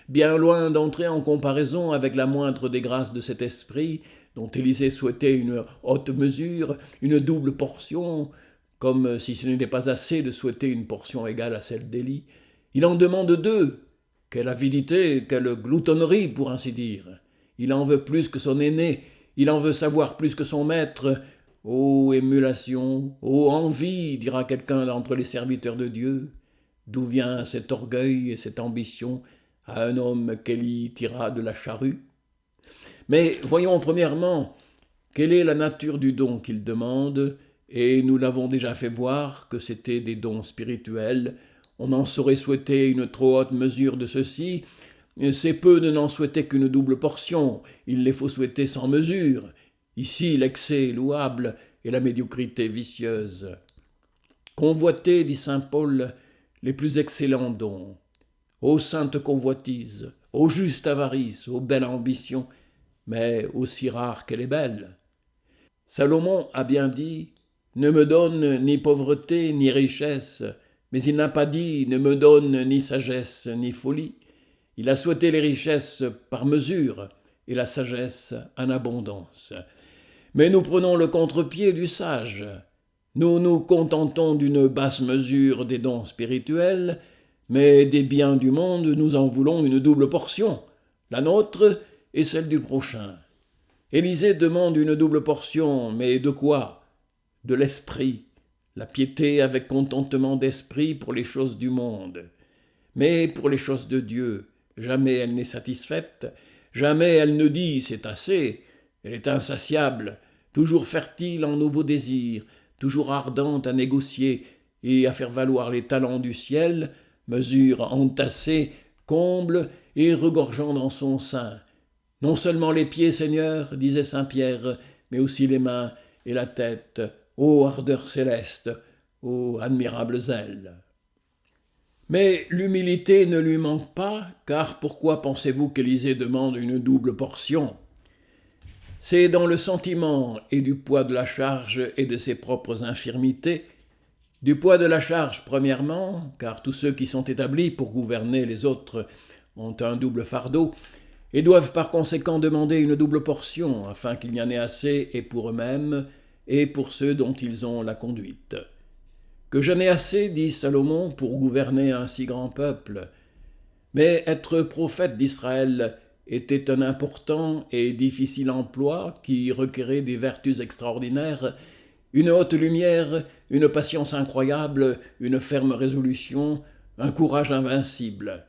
Speaker 1: Bien loin d'entrer en comparaison avec la moindre des grâces de cet esprit, dont Élisée souhaitait une haute mesure, une double portion, comme si ce n'était pas assez de souhaiter une portion égale à celle d'Élie, il en demande deux. Quelle avidité, quelle gloutonnerie, pour ainsi dire. Il en veut plus que son aîné, il en veut savoir plus que son maître. Ô émulation, ô envie, dira quelqu'un d'entre les serviteurs de Dieu. D'où vient cet orgueil et cette ambition à un homme qu'Élie tira de la charrue ? Mais voyons premièrement quelle est la nature du don qu'il demande, et nous l'avons déjà fait voir que c'était des dons spirituels. On n'en saurait souhaiter une trop haute mesure de ceux-ci. C'est peu de n'en souhaiter qu'une double portion, il les faut souhaiter sans mesure. Ici, l'excès est louable et la médiocrité vicieuse. Convoitez, dit saint Paul, les plus excellents dons. Ô sainte convoitise, ô juste avarice, ô belle ambition, mais aussi rare qu'elle est belle. Salomon a bien dit « Ne me donne ni pauvreté ni richesse », mais il n'a pas dit « Ne me donne ni sagesse ni folie ». Il a souhaité les richesses par mesure et la sagesse en abondance. Mais nous prenons le contre-pied du sage. Nous nous contentons d'une basse mesure des dons spirituels, mais des biens du monde, nous en voulons une double portion, la nôtre et celle du prochain. Élisée demande une double portion, mais de quoi ? De l'esprit, la piété avec contentement d'esprit pour les choses du monde. Mais pour les choses de Dieu, jamais elle n'est satisfaite, jamais elle ne dit « c'est assez ». Elle est insatiable, toujours fertile en nouveaux désirs, toujours ardente à négocier et à faire valoir les talents du ciel, mesure entassée, comble et regorgeant dans son sein. Non seulement les pieds, Seigneur, disait saint Pierre, mais aussi les mains et la tête, ô ardeur céleste, ô admirable zèle. Mais l'humilité ne lui manque pas, car pourquoi pensez-vous qu'Élisée demande une double portion ? C'est dans le sentiment et du poids de la charge et de ses propres infirmités, du poids de la charge premièrement, car tous ceux qui sont établis pour gouverner les autres ont un double fardeau, et doivent par conséquent demander une double portion, afin qu'il y en ait assez et pour eux-mêmes et pour ceux dont ils ont la conduite. Que j'en ai assez, dit Salomon, pour gouverner un si grand peuple. Mais être prophète d'Israël était un important et difficile emploi qui requérait des vertus extraordinaires, une haute lumière, une patience incroyable, une ferme résolution, un courage invincible.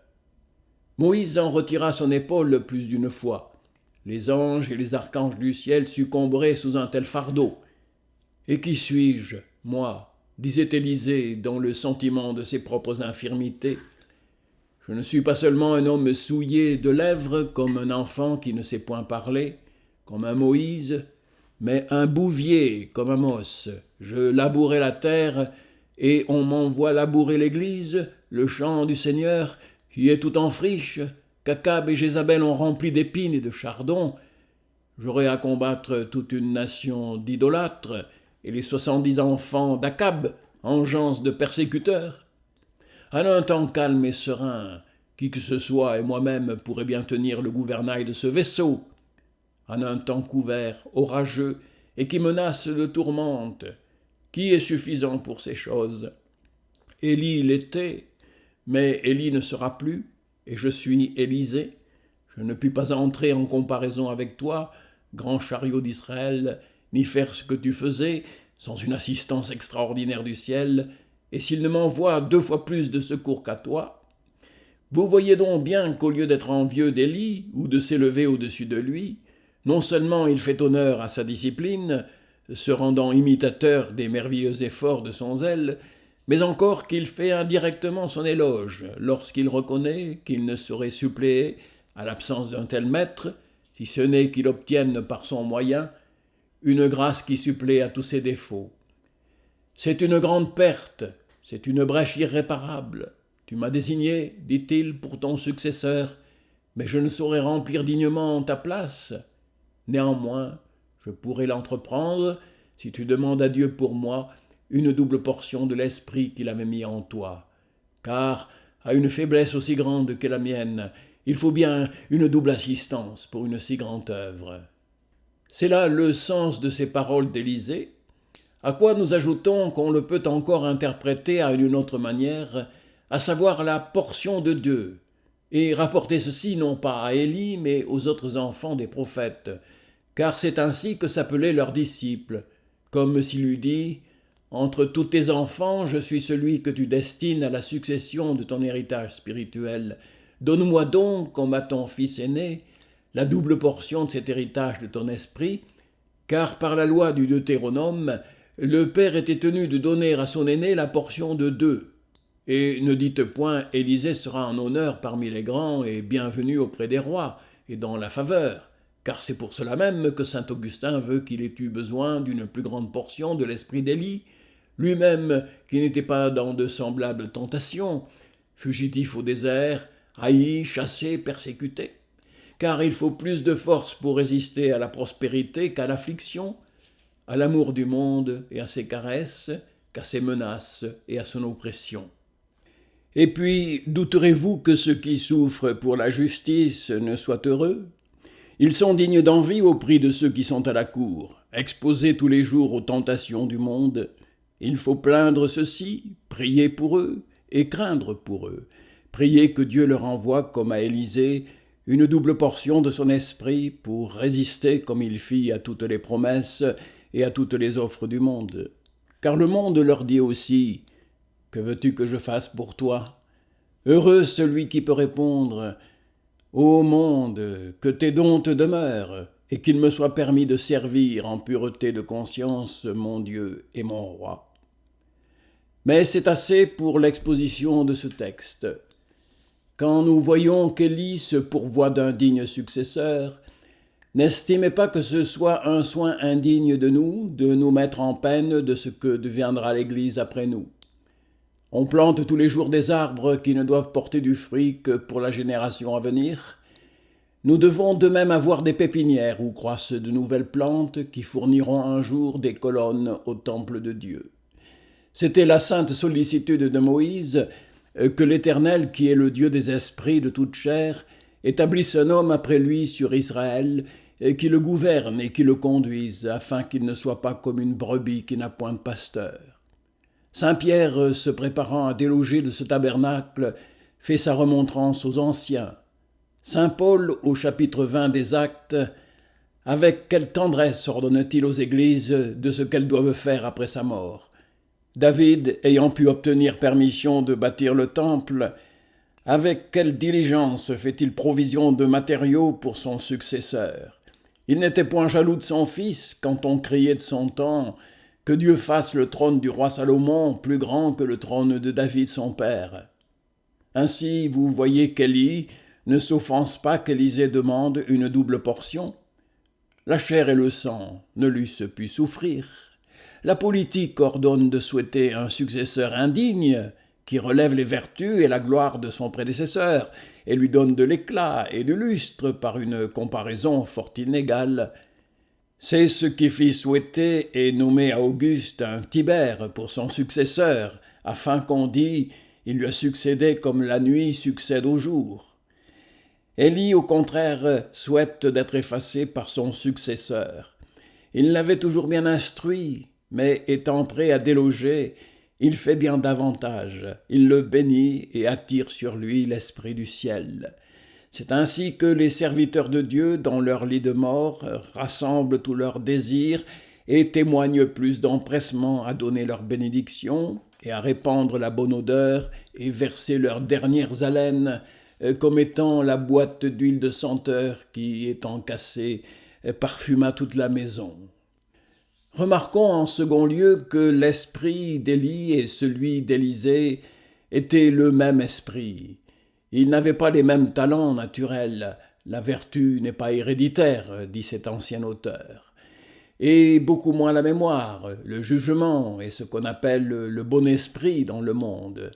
Speaker 1: Moïse en retira son épaule plus d'une fois. Les anges et les archanges du ciel succomberaient sous un tel fardeau. Et qui suis-je, moi, disait Élisée dans le sentiment de ses propres infirmités. Je ne suis pas seulement un homme souillé de lèvres comme un enfant qui ne sait point parler, comme un Moïse, mais un bouvier comme Amos. Je labourais la terre et on m'envoie labourer l'église, le champ du Seigneur, qui est tout en friche, qu'Akab et Jézabel ont rempli d'épines et de chardons. J'aurai à combattre toute une nation d'idolâtres et les 70 enfants d'Akab, engeance de persécuteurs. En un temps calme et serein, qui que ce soit et moi-même pourrait bien tenir le gouvernail de ce vaisseau. En un temps couvert, orageux, et qui menace de tourmente, qui est suffisant pour ces choses? Élie l'était, mais Élie ne sera plus, et je suis Élisée. Je ne puis pas entrer en comparaison avec toi, grand chariot d'Israël, ni faire ce que tu faisais, sans une assistance extraordinaire du ciel, et s'il ne m'envoie 2 fois plus de secours qu'à toi. Vous voyez donc bien qu'au lieu d'être envieux d'Élie, ou de s'élever au-dessus de lui, non seulement il fait honneur à sa discipline, se rendant imitateur des merveilleux efforts de son zèle, mais encore qu'il fait indirectement son éloge lorsqu'il reconnaît qu'il ne saurait suppléer, à l'absence d'un tel maître, si ce n'est qu'il obtienne par son moyen une grâce qui supplée à tous ses défauts. C'est une grande perte, c'est une brèche irréparable. Tu m'as désigné, dit-il, pour ton successeur, mais je ne saurais remplir dignement ta place. Néanmoins, je pourrais l'entreprendre si tu demandes à Dieu pour moi une double portion de l'esprit qu'il avait mis en toi. Car, à une faiblesse aussi grande que la mienne, il faut bien une double assistance pour une si grande œuvre. C'est là le sens de ces paroles d'Élisée, à quoi nous ajoutons qu'on le peut encore interpréter à une autre manière, à savoir la portion de Dieu, et rapporter ceci non pas à Élie, mais aux autres enfants des prophètes, car c'est ainsi que s'appelaient leurs disciples, comme s'il eût dit « Entre tous tes enfants, je suis celui que tu destines à la succession de ton héritage spirituel. Donne-moi donc, comme à ton fils aîné, la double portion de cet héritage de ton esprit, car par la loi du Deutéronome, le père était tenu de donner à son aîné la portion de 2. Et ne dites point, Élisée sera en honneur parmi les grands et bienvenu auprès des rois, et dans la faveur, car c'est pour cela même que saint Augustin veut qu'il ait eu besoin d'une plus grande portion de l'esprit d'Élie, lui-même qui n'était pas dans de semblables tentations, fugitif au désert, haï, chassé, persécuté. Car il faut plus de force pour résister à la prospérité qu'à l'affliction, à l'amour du monde et à ses caresses, qu'à ses menaces et à son oppression. Et puis, douterez-vous que ceux qui souffrent pour la justice ne soient heureux? Ils sont dignes d'envie au prix de ceux qui sont à la cour, exposés tous les jours aux tentations du monde. Il faut plaindre ceux-ci, prier pour eux et craindre pour eux. Prier que Dieu leur envoie, comme à Élisée, une double portion de son esprit pour résister comme il fit à toutes les promesses et à toutes les offres du monde. Car le monde leur dit aussi « Que veux-tu que je fasse pour toi ?» Heureux celui qui peut répondre « Ô monde, que tes dons te demeurent, et qu'il me soit permis de servir en pureté de conscience mon Dieu et mon roi. » Mais c'est assez pour l'exposition de ce texte. Quand nous voyons qu'Élie se pourvoit d'un digne successeur, n'estimez pas que ce soit un soin indigne de nous mettre en peine de ce que deviendra l'Église après nous. On plante tous les jours des arbres qui ne doivent porter du fruit que pour la génération à venir. Nous devons de même avoir des pépinières où croissent de nouvelles plantes qui fourniront un jour des colonnes au temple de Dieu. C'était la sainte sollicitude de Moïse que l'Éternel, qui est le Dieu des esprits de toute chair, établisse un homme après lui sur Israël, et qui le gouverne et qui le conduise, afin qu'il ne soit pas comme une brebis qui n'a point de pasteur. Saint Pierre, se préparant à déloger de ce tabernacle, fait sa remontrance aux anciens. Saint Paul, au chapitre 20 des Actes, avec quelle tendresse ordonne-t-il aux églises de ce qu'elles doivent faire après sa mort? David, ayant pu obtenir permission de bâtir le temple, avec quelle diligence fait-il provision de matériaux pour son successeur? Il n'était point jaloux de son fils quand on criait de son temps que Dieu fasse le trône du roi Salomon plus grand que le trône de David son père. Ainsi, vous voyez qu'Élie ne s'offense pas qu'Élisée demande une double portion. La chair et le sang ne l'eussent pu souffrir. La politique ordonne de souhaiter un successeur indigne qui relève les vertus et la gloire de son prédécesseur et lui donne de l'éclat et du lustre par une comparaison fort inégale. C'est ce qui fit souhaiter et nommer à Auguste un Tibère pour son successeur, afin qu'on dît « il lui a succédé comme la nuit succède au jour ». Élie, au contraire, souhaite d'être effacé par son successeur. Il l'avait toujours bien instruit, mais étant prêt à déloger, il fait bien davantage. Il le bénit et attire sur lui l'Esprit du ciel. C'est ainsi que les serviteurs de Dieu, dans leur lit de mort, rassemblent tous leurs désirs et témoignent plus d'empressement à donner leur bénédiction et à répandre la bonne odeur et verser leurs dernières haleines, comme étant la boîte d'huile de senteur qui, étant cassée, parfuma toute la maison. Remarquons en second lieu que l'esprit d'Élie et celui d'Élisée étaient le même esprit. Ils n'avaient pas les mêmes talents naturels. La vertu n'est pas héréditaire, dit cet ancien auteur. Et beaucoup moins la mémoire, le jugement et ce qu'on appelle le bon esprit dans le monde.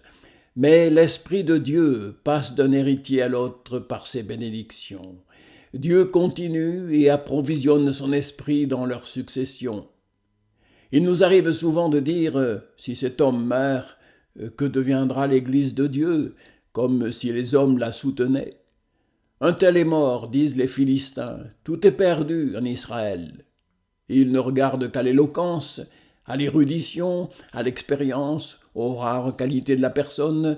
Speaker 1: Mais l'Esprit de Dieu passe d'un héritier à l'autre par ses bénédictions. Dieu continue et approvisionne son esprit dans leur succession. Il nous arrive souvent de dire « si cet homme meurt, que deviendra l'Église de Dieu ?» comme si les hommes la soutenaient. Un tel est mort, disent les Philistins, tout est perdu en Israël. Ils ne regardent qu'à l'éloquence, à l'érudition, à l'expérience, aux rares qualités de la personne,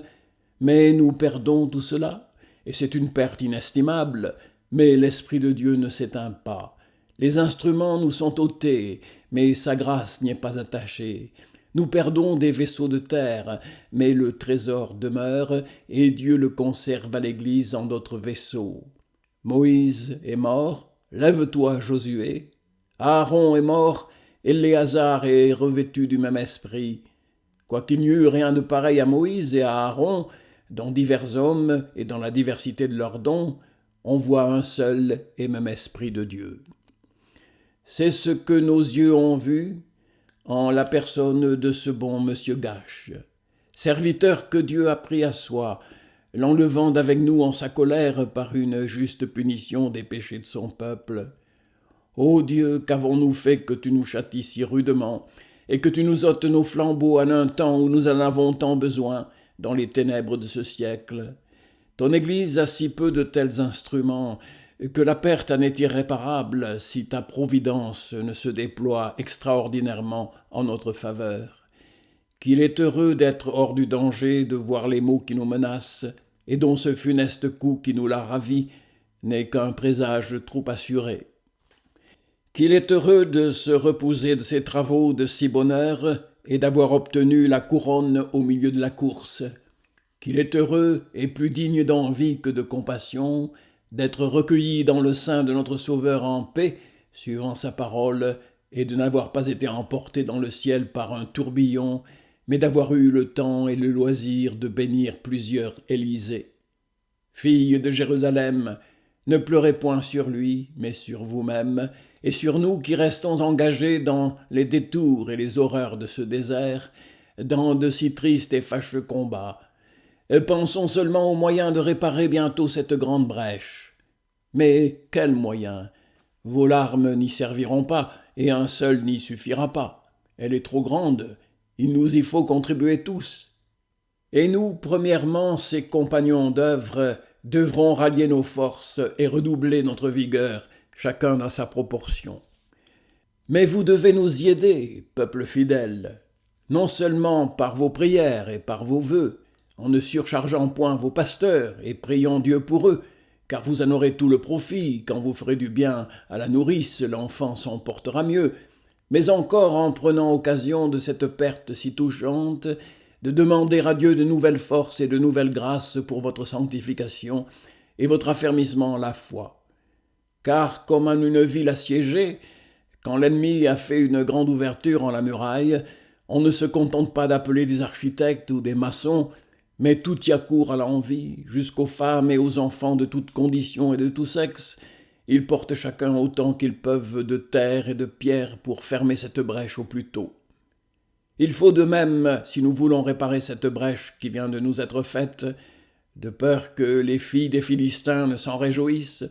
Speaker 1: mais nous perdons tout cela, et c'est une perte inestimable, mais l'Esprit de Dieu ne s'éteint pas. Les instruments nous sont ôtés, mais sa grâce n'y est pas attachée. Nous perdons des vaisseaux de terre, mais le trésor demeure, et Dieu le conserve à l'Église en d'autres vaisseaux. Moïse est mort, lève-toi, Josué. Aaron est mort, Éléazar est revêtu du même esprit. Quoiqu'il n'y eût rien de pareil à Moïse et à Aaron, dans divers hommes et dans la diversité de leurs dons, on voit un seul et même esprit de Dieu. C'est ce que nos yeux ont vu en la personne de ce bon monsieur Gache, serviteur que Dieu a pris à soi, l'enlevant d'avec nous en sa colère par une juste punition des péchés de son peuple. Ô Dieu, qu'avons-nous fait que tu nous châties si rudement, et que tu nous ôtes nos flambeaux en un temps où nous en avons tant besoin, dans les ténèbres de ce siècle. Ton Église a si peu de tels instruments, que la perte en est irréparable si ta providence ne se déploie extraordinairement en notre faveur. Qu'il est heureux d'être hors du danger, de voir les maux qui nous menacent, et dont ce funeste coup qui nous l'a ravi n'est qu'un présage trop assuré. Qu'il est heureux de se reposer de ses travaux de si bonne heure et d'avoir obtenu la couronne au milieu de la course. Qu'il est heureux et plus digne d'envie que de compassion d'être recueilli dans le sein de notre Sauveur en paix, suivant sa parole, et de n'avoir pas été emporté dans le ciel par un tourbillon, mais d'avoir eu le temps et le loisir de bénir plusieurs Élysées. Filles de Jérusalem, ne pleurez point sur lui, mais sur vous-même, et sur nous qui restons engagés dans les détours et les horreurs de ce désert, dans de si tristes et fâcheux combats. Pensons seulement aux moyens de réparer bientôt cette grande brèche. Mais quels moyens? Vos larmes n'y serviront pas, et un seul n'y suffira pas. Elle est trop grande, il nous y faut contribuer tous. Et nous, premièrement, ces compagnons d'œuvre, devrons rallier nos forces et redoubler notre vigueur, chacun à sa proportion. Mais vous devez nous y aider, peuple fidèle, non seulement par vos prières et par vos vœux, en ne surchargeant point vos pasteurs et priant Dieu pour eux, car vous en aurez tout le profit, quand vous ferez du bien à la nourrice, l'enfant s'en portera mieux, mais encore en prenant occasion de cette perte si touchante, de demander à Dieu de nouvelles forces et de nouvelles grâces pour votre sanctification et votre affermissement en la foi. Car comme en une ville assiégée, quand l'ennemi a fait une grande ouverture en la muraille, on ne se contente pas d'appeler des architectes ou des maçons, mais tout y accourt à l'envi, jusqu'aux femmes et aux enfants de toutes conditions et de tout sexe. Ils portent chacun autant qu'ils peuvent de terre et de pierre pour fermer cette brèche au plus tôt. Il faut de même, si nous voulons réparer cette brèche qui vient de nous être faite, de peur que les filles des Philistins ne s'en réjouissent,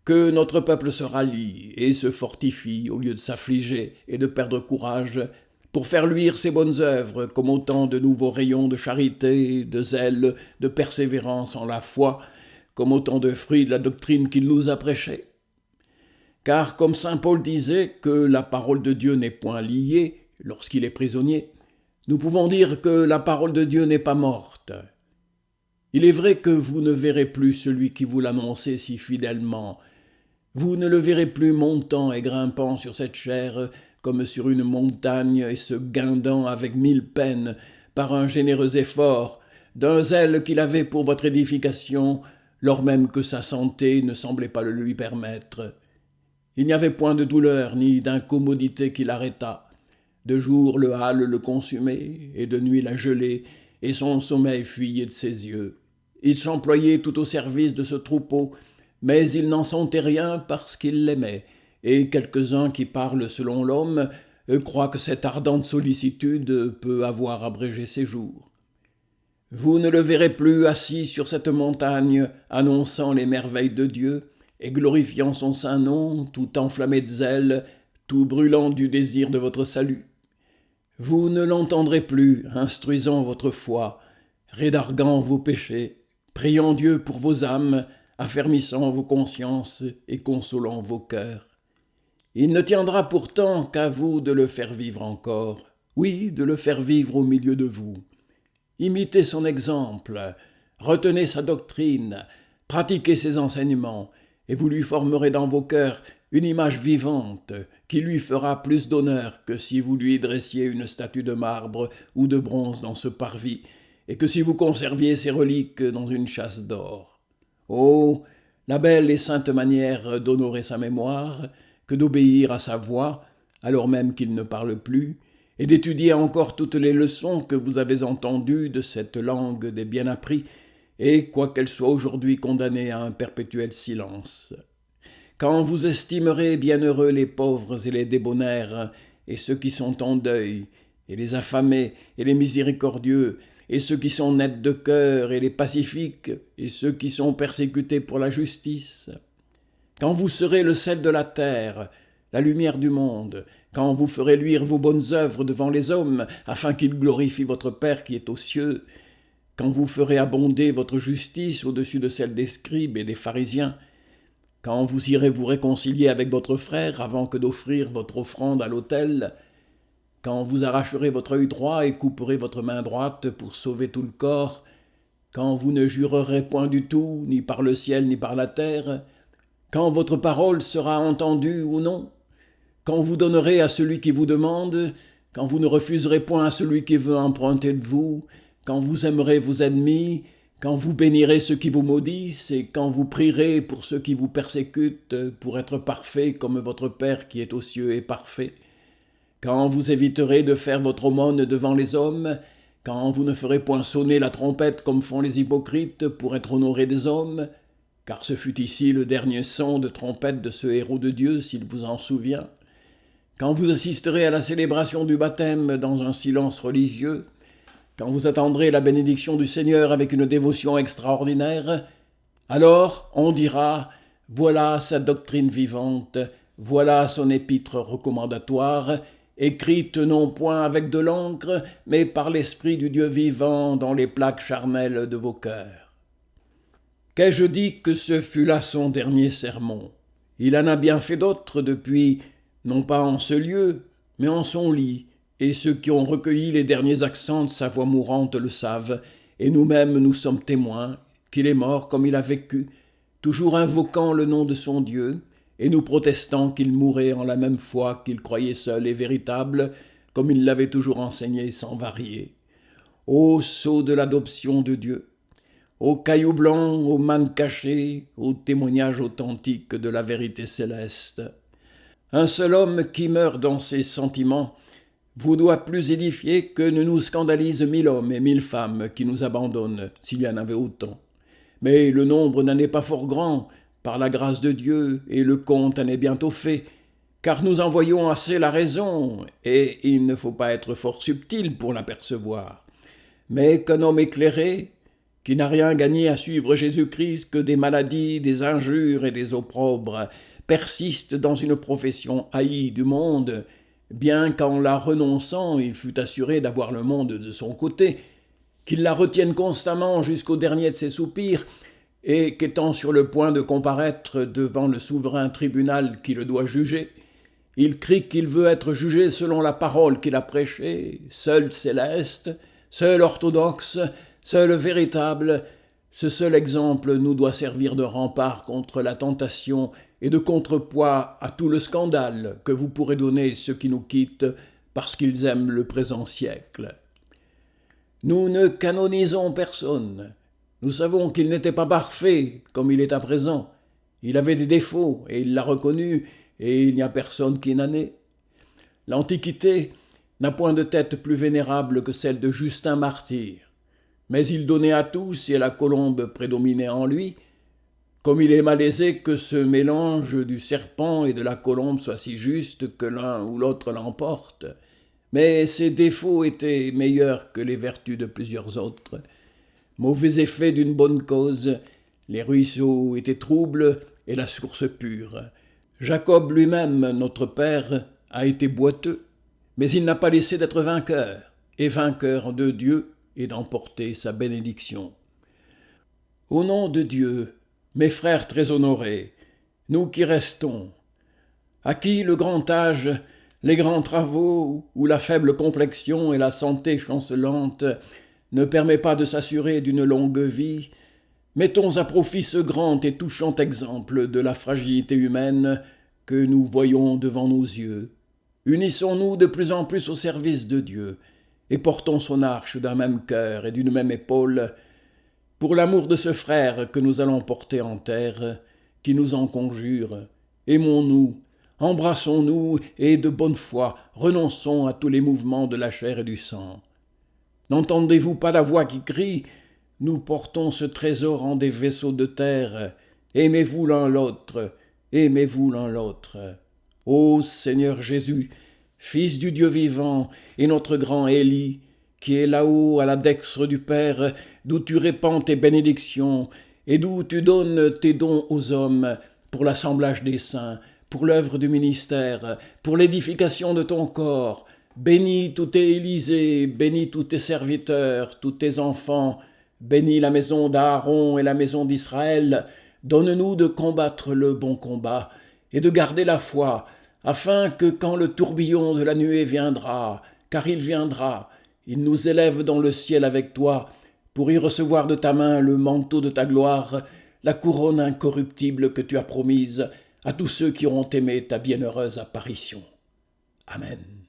Speaker 1: que notre peuple se rallie et se fortifie au lieu de s'affliger et de perdre courage, pour faire luire ses bonnes œuvres comme autant de nouveaux rayons de charité, de zèle, de persévérance en la foi, comme autant de fruits de la doctrine qu'il nous a prêchée. Car comme saint Paul disait que la parole de Dieu n'est point liée lorsqu'il est prisonnier, nous pouvons dire que la parole de Dieu n'est pas morte. Il est vrai que vous ne verrez plus celui qui vous l'annonçait si fidèlement. Vous ne le verrez plus montant et grimpant sur cette chair comme sur une montagne et se guindant avec 1000 peines par un généreux effort, d'un zèle qu'il avait pour votre édification, lors même que sa santé ne semblait pas le lui permettre. Il n'y avait point de douleur ni d'incommodité qui l'arrêtât. De jour le hâle le consumait, et de nuit la gelée, et son sommeil fuyait de ses yeux. Il s'employait tout au service de ce troupeau, mais il n'en sentait rien parce qu'il l'aimait, et quelques-uns qui parlent selon l'homme croient que cette ardente sollicitude peut avoir abrégé ses jours. Vous ne le verrez plus assis sur cette montagne, annonçant les merveilles de Dieu, et glorifiant son saint nom, tout enflammé de zèle, tout brûlant du désir de votre salut. Vous ne l'entendrez plus, instruisant votre foi, rédarguant vos péchés, priant Dieu pour vos âmes, affermissant vos consciences et consolant vos cœurs. Il ne tiendra pourtant qu'à vous de le faire vivre encore, oui, de le faire vivre au milieu de vous. Imitez son exemple, retenez sa doctrine, pratiquez ses enseignements, et vous lui formerez dans vos cœurs une image vivante qui lui fera plus d'honneur que si vous lui dressiez une statue de marbre ou de bronze dans ce parvis, et que si vous conserviez ses reliques dans une châsse d'or. Oh, la belle et sainte manière d'honorer sa mémoire, que d'obéir à sa voix, alors même qu'il ne parle plus, et d'étudier encore toutes les leçons que vous avez entendues de cette langue des bien appris, et quoiqu'elle soit aujourd'hui condamnée à un perpétuel silence. Quand vous estimerez bienheureux les pauvres et les débonnaires, et ceux qui sont en deuil, et les affamés, et les miséricordieux, et ceux qui sont nets de cœur, et les pacifiques, et ceux qui sont persécutés pour la justice. Quand vous serez le sel de la terre, la lumière du monde, quand vous ferez luire vos bonnes œuvres devant les hommes, afin qu'ils glorifient votre Père qui est aux cieux, quand vous ferez abonder votre justice au-dessus de celle des scribes et des pharisiens, quand vous irez vous réconcilier avec votre frère avant que d'offrir votre offrande à l'autel, quand vous arracherez votre œil droit et couperez votre main droite pour sauver tout le corps, quand vous ne jurerez point du tout, ni par le ciel ni par la terre, quand votre parole sera entendue ou non, quand vous donnerez à celui qui vous demande, quand vous ne refuserez point à celui qui veut emprunter de vous, quand vous aimerez vos ennemis, quand vous bénirez ceux qui vous maudissent, et quand vous prierez pour ceux qui vous persécutent, pour être parfait comme votre Père qui est aux cieux est parfait, quand vous éviterez de faire votre aumône devant les hommes, quand vous ne ferez point sonner la trompette comme font les hypocrites pour être honorés des hommes, car ce fut ici le dernier son de trompette de ce héros de Dieu, s'il vous en souvient, quand vous assisterez à la célébration du baptême dans un silence religieux, quand vous attendrez la bénédiction du Seigneur avec une dévotion extraordinaire, alors on dira « Voilà sa doctrine vivante, voilà son épître recommandatoire, écrite non point avec de l'encre, mais par l'Esprit du Dieu vivant dans les plaques charnelles de vos cœurs. » Qu'ai-je dit que ce fut là son dernier sermon? Il en a bien fait d'autres depuis, non pas en ce lieu, mais en son lit, et ceux qui ont recueilli les derniers accents de sa voix mourante le savent, et nous-mêmes nous sommes témoins qu'il est mort comme il a vécu, toujours invoquant le nom de son Dieu, et nous protestant qu'il mourait en la même foi qu'il croyait seul et véritable, comme il l'avait toujours enseigné sans varier. Ô sceau de l'adoption de Dieu, ô caillou blanc, ô manne cachée, ô témoignage authentique de la vérité céleste. Un seul homme qui meurt dans ses sentiments vous doit plus édifier que ne nous scandalisent 1000 hommes et 1000 femmes qui nous abandonnent, s'il y en avait autant. Mais le nombre n'en est pas fort grand, par la grâce de Dieu, et le compte en est bientôt fait, car nous en voyons assez la raison, et il ne faut pas être fort subtil pour l'apercevoir. Mais qu'un homme éclairé, qui n'a rien gagné à suivre Jésus-Christ que des maladies, des injures et des opprobres, persiste dans une profession haïe du monde, bien qu'en la renonçant il fût assuré d'avoir le monde de son côté, qu'il la retienne constamment jusqu'au dernier de ses soupirs, et qu'étant sur le point de comparaître devant le souverain tribunal qui le doit juger, il crie qu'il veut être jugé selon la parole qu'il a prêchée, seul céleste, seul orthodoxe, seul véritable. Ce seul exemple nous doit servir de rempart contre la tentation et de contrepoids à tout le scandale que vous pourrez donner ceux qui nous quittent parce qu'ils aiment le présent siècle. Nous ne canonisons personne. Nous savons qu'il n'était pas parfait comme il est à présent. Il avait des défauts et il l'a reconnu, et il n'y a personne qui n'en ait. L'Antiquité n'a point de tête plus vénérable que celle de Justin martyr. Mais il donnait à tous et la colombe prédominait en lui. Comme il est malaisé que ce mélange du serpent et de la colombe soit si juste que l'un ou l'autre l'emporte. Mais ses défauts étaient meilleurs que les vertus de plusieurs autres. Mauvais effet d'une bonne cause, les ruisseaux étaient troubles et la source pure. Jacob lui-même, notre père, a été boiteux, mais il n'a pas laissé d'être vainqueur, et vainqueur de Dieu et d'emporter sa bénédiction. Au nom de Dieu, mes frères très honorés, nous qui restons, à qui le grand âge, les grands travaux ou la faible complexion et la santé chancelante ne permet pas de s'assurer d'une longue vie, mettons à profit ce grand et touchant exemple de la fragilité humaine que nous voyons devant nos yeux. Unissons-nous de plus en plus au service de Dieu et portons son arche d'un même cœur et d'une même épaule pour l'amour de ce frère que nous allons porter en terre, qui nous en conjure. Aimons-nous, embrassons-nous et de bonne foi renonçons à tous les mouvements de la chair et du sang. N'entendez-vous pas la voix qui crie « Nous portons ce trésor en des vaisseaux de terre, aimez-vous l'un l'autre, aimez-vous l'un l'autre. » Ô Seigneur Jésus, Fils du Dieu vivant et notre grand Élie, qui est là-haut à la dextre du Père, d'où tu répands tes bénédictions et d'où tu donnes tes dons aux hommes pour l'assemblage des saints, pour l'œuvre du ministère, pour l'édification de ton corps. Bénis tous tes Élysées, bénis tous tes serviteurs, tous tes enfants, bénis la maison d'Aaron et la maison d'Israël. Donne-nous de combattre le bon combat et de garder la foi, afin que quand le tourbillon de la nuée viendra, car il viendra, il nous élève dans le ciel avec toi, pour y recevoir de ta main le manteau de ta gloire, la couronne incorruptible que tu as promise à tous ceux qui auront aimé ta bienheureuse apparition. Amen.